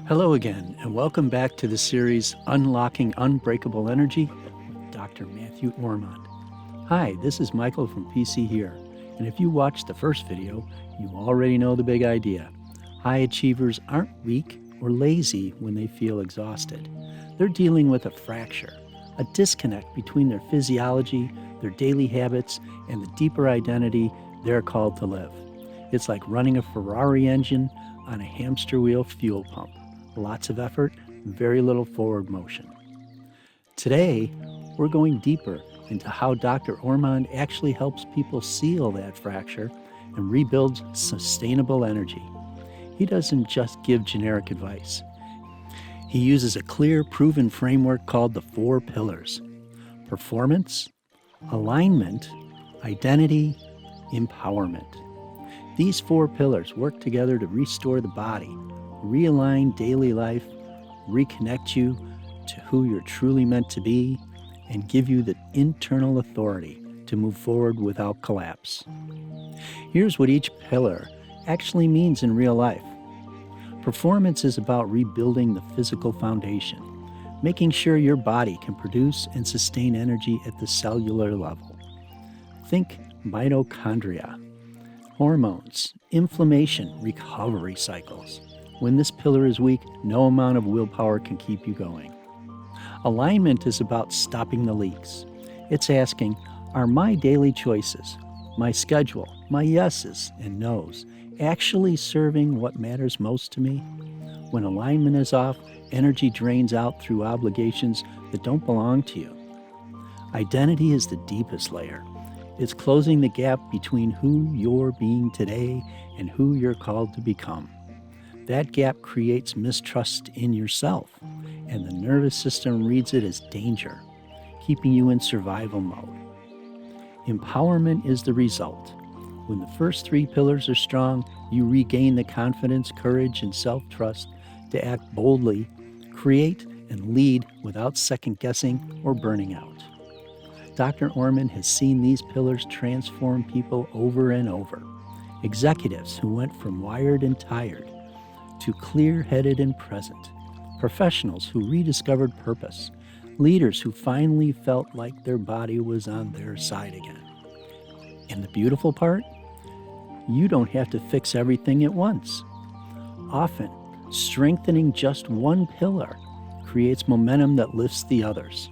Hello again, and welcome back to the series Unlocking Unbreakable Energy with Dr. Matthew Ormond. Hi, this is Michael from PC Here, and if you watched the first video, you already know the big idea. High achievers aren't weak or lazy when they feel exhausted. They're dealing with a fracture, a disconnect between their physiology, their daily habits, and the deeper identity they're called to live. It's like running a Ferrari engine on a hamster wheel fuel pump. Lots of effort, very little forward motion. Today, we're going deeper into how Dr. Ormond actually helps people seal that fracture and rebuild sustainable energy. He doesn't just give generic advice. He uses a clear, proven framework called the 4 pillars: performance, alignment, identity, empowerment. These 4 pillars work together to restore the body, realign daily life, reconnect you to who you're truly meant to be, and give you the internal authority to move forward without collapse. Here's what each pillar actually means in real life. Performance is about rebuilding the physical foundation, making sure your body can produce and sustain energy at the cellular level. Think mitochondria, hormones, inflammation, recovery cycles. When this pillar is weak, no amount of willpower can keep you going. Alignment is about stopping the leaks. It's asking, are my daily choices, my schedule, my yeses and nos, actually serving what matters most to me? When alignment is off, energy drains out through obligations that don't belong to you. Identity is the deepest layer. It's closing the gap between who you're being today and who you're called to become. That gap creates mistrust in yourself, and the nervous system reads it as danger, keeping you in survival mode. Empowerment is the result. When the first 3 pillars are strong, you regain the confidence, courage, and self-trust to act boldly, create, and lead without second-guessing or burning out. Dr. Ormond has seen these pillars transform people over and over. Executives who went from wired and tired to clear-headed and present. Professionals who rediscovered purpose. Leaders who finally felt like their body was on their side again. And the beautiful part? You don't have to fix everything at once. Often, strengthening just one pillar creates momentum that lifts the others.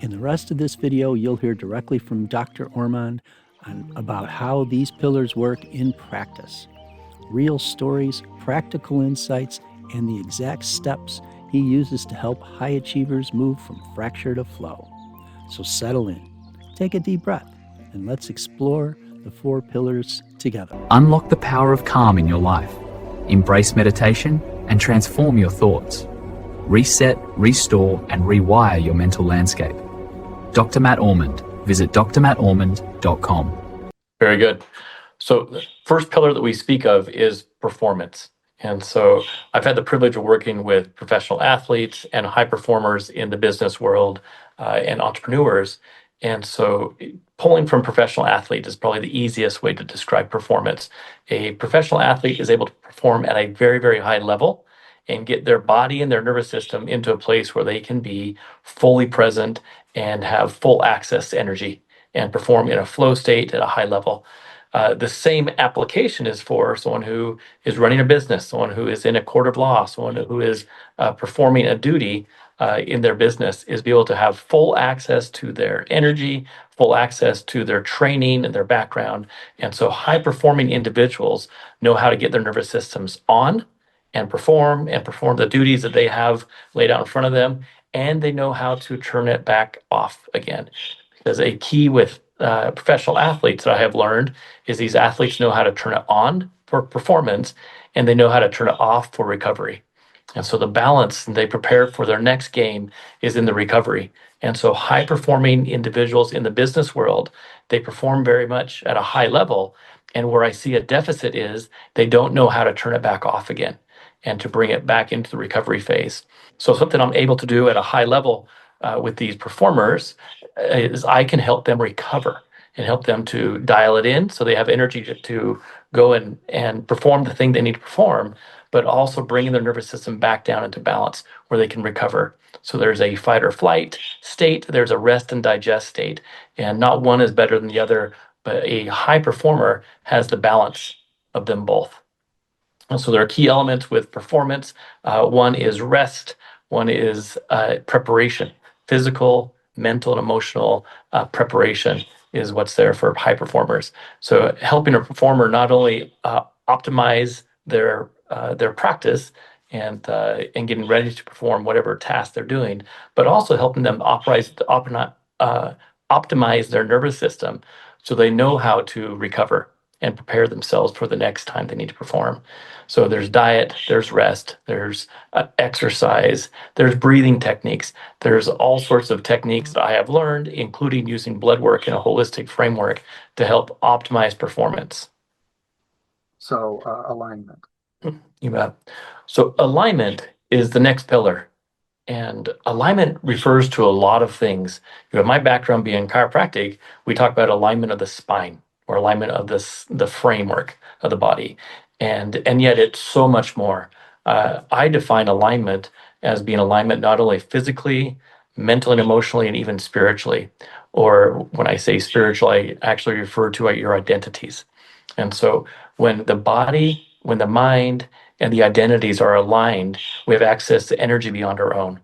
In the rest of this video, you'll hear directly from Dr. Ormond about how these pillars work in practice. Real stories, practical insights, and the exact steps he uses to help high achievers move from fracture to flow. So settle in, take a deep breath, and let's explore the 4 pillars together. Unlock the power of calm in your life. Embrace meditation and transform your thoughts. Reset, restore, and rewire your mental landscape. Dr. Matt Ormond. Visit drmattormond.com. Very good. So the first pillar that we speak of is performance. And so I've had the privilege of working with professional athletes and high performers in the business world and entrepreneurs. And so pulling from professional athlete is probably the easiest way to describe performance. A professional athlete is able to perform at a very, very high level and get their body and their nervous system into a place where they can be fully present and have full access to energy and perform in a flow state at a high level. The same application is for someone who is running a business, someone who is in a court of law, someone who is performing a duty in their business, is be able to have full access to their energy, full access to their training and their background. And so high performing individuals know how to get their nervous systems on and perform the duties that they have laid out in front of them. And they know how to turn it back off again. Because a key with professional athletes that I have learned is these athletes know how to turn it on for performance and they know how to turn it off for recovery. And so the balance they prepare for their next game is in the recovery. And so high performing individuals in the business world, they perform very much at a high level. And where I see a deficit is they don't know how to turn it back off again and to bring it back into the recovery phase. So something I'm able to do at a high level with these performers is I can help them recover and help them to dial it in so they have energy to go and perform the thing they need to perform, but also bringing their nervous system back down into balance where they can recover. So there's a fight or flight state, there's a rest and digest state, and not one is better than the other, but a high performer has the balance of them both. And so there are key elements with performance. One is rest, one is preparation, physical, mental, and emotional preparation is what's there for high performers. So helping a performer not only optimize their practice and getting ready to perform whatever task they're doing, but also helping them optimize their nervous system so they know how to recover and prepare themselves for the next time they need to perform. So there's diet, there's rest, there's exercise, there's breathing techniques. There's all sorts of techniques that I have learned, including using blood work in a holistic framework to help optimize performance. So alignment. You bet. So alignment is the next pillar. And alignment refers to a lot of things. My background being chiropractic, we talk about alignment of the spine or alignment of the framework of the body. And yet it's so much more. I define alignment as being alignment not only physically, mentally and emotionally, and even spiritually. Or when I say spiritual, I actually refer to your identities. And so when the body, when the mind, and the identities are aligned, we have access to energy beyond our own.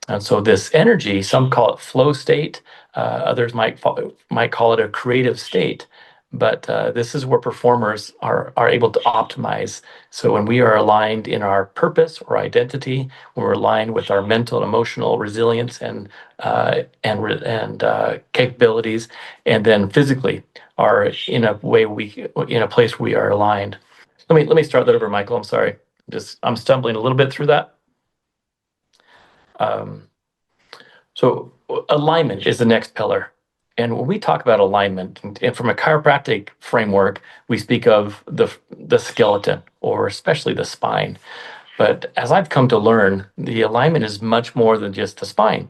And so this energy, some call it flow state, others might call it a creative state, but this is where performers are able to optimize. So when we are aligned in our purpose or identity, when we're aligned with our mental and emotional resilience and capabilities, and then physically are in a place we are aligned. Let me start that over, Michael. I'm sorry. I'm stumbling a little bit through that. So alignment is the next pillar. And when we talk about alignment, and from a chiropractic framework, we speak of the skeleton, or especially the spine. But as I've come to learn, the alignment is much more than just the spine.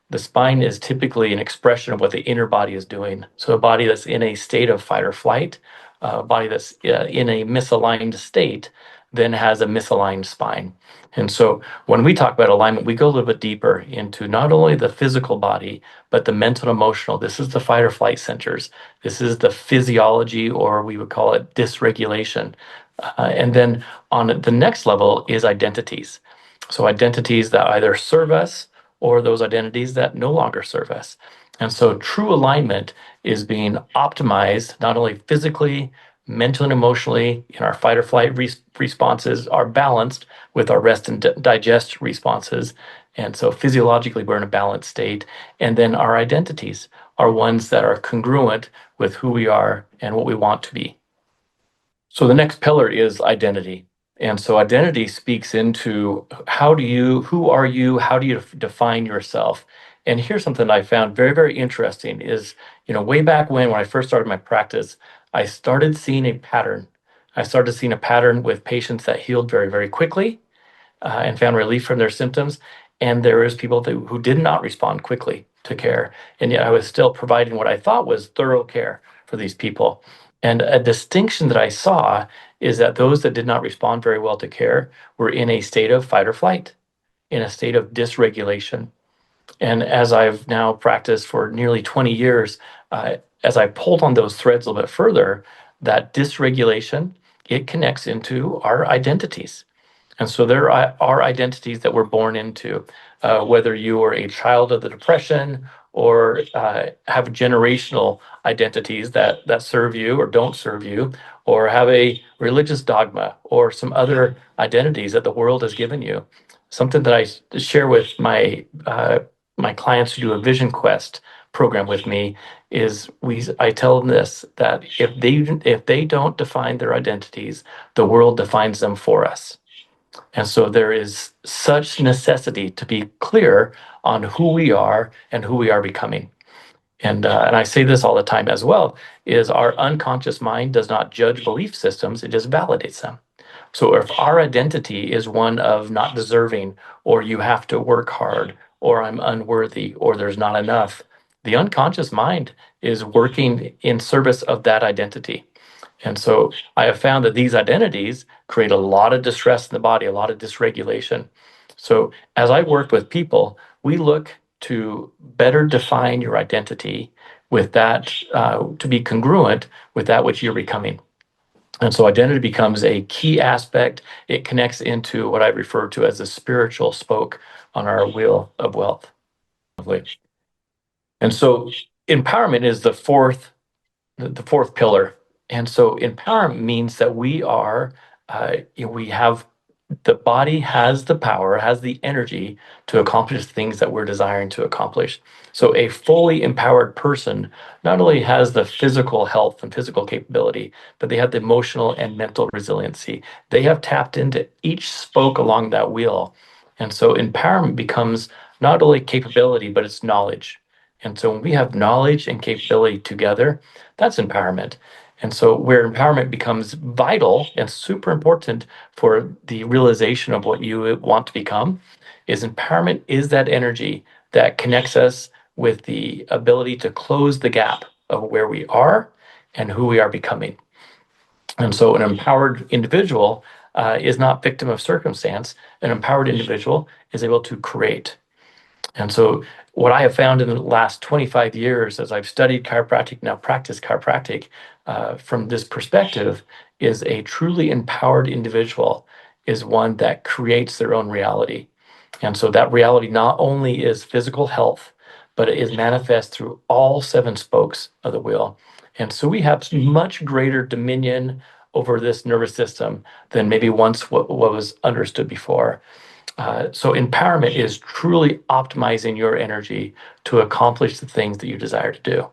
The spine is typically an expression of what the inner body is doing. So a body that's in a state of fight or flight, a body that's in a misaligned state, then has a misaligned spine. And so when we talk about alignment, we go a little bit deeper into not only the physical body, but the mental and emotional. This is the fight or flight centers. This is the physiology, or we would call it dysregulation. And then on the next level is identities. So identities that either serve us or those identities that no longer serve us. And so true alignment is being optimized not only physically, mentally, and emotionally in our fight or flight responses are balanced with our rest and digest responses. And so physiologically, we're in a balanced state. And then our identities are ones that are congruent with who we are and what we want to be. So the next pillar is identity. And so identity speaks into who are you, how do you define yourself? And here's something I found very, very interesting is, way back when I first started my practice, I started seeing a pattern. I started seeing a pattern with patients that healed very, very quickly and found relief from their symptoms. And there was people who did not respond quickly to care. And yet I was still providing what I thought was thorough care for these people. And a distinction that I saw is that those that did not respond very well to care were in a state of fight or flight, in a state of dysregulation. And as I've now practiced for nearly 20 years, as I pulled on those threads a little bit further, that dysregulation, it connects into our identities. And so there are identities that we're born into, whether you are a child of the Depression or have generational identities that serve you or don't serve you, or have a religious dogma or some other identities that the world has given you. Something that I share with my clients who do a Vision Quest program with me is I tell them this, that if they don't define their identities, the world defines them for us. And so there is such necessity to be clear on who we are and who we are becoming. And I say this all the time as well, is our unconscious mind does not judge belief systems, it just validates them. So if our identity is one of not deserving, or you have to work hard, or I'm unworthy, or there's not enough, the unconscious mind is working in service of that identity. And so I have found that these identities create a lot of distress in the body, a lot of dysregulation. So as I work with people, we look to better define your identity with that, to be congruent with that which you're becoming. And so identity becomes a key aspect. It connects into what I refer to as the spiritual spoke on our wheel of wealth. And so empowerment is the fourth pillar. And so empowerment means that we have the body has the power, has the energy to accomplish things that we're desiring to accomplish. So a fully empowered person not only has the physical health and physical capability, but they have the emotional and mental resiliency. They have tapped into each spoke along that wheel. And so empowerment becomes not only capability, but it's knowledge. And so when we have knowledge and capability together, that's empowerment. And so where empowerment becomes vital and super important for the realization of what you want to become is empowerment is that energy that connects us with the ability to close the gap of where we are and who we are becoming. And so an empowered individual is not victim of circumstance. An empowered individual is able to create. And so what I have found in the last 25 years as I've studied chiropractic, now practice chiropractic, from this perspective, is a truly empowered individual is one that creates their own reality. And so that reality not only is physical health, but it is manifest through all seven spokes of the wheel. And so we have much greater dominion over this nervous system than maybe once what was understood before. So empowerment is truly optimizing your energy to accomplish the things that you desire to do.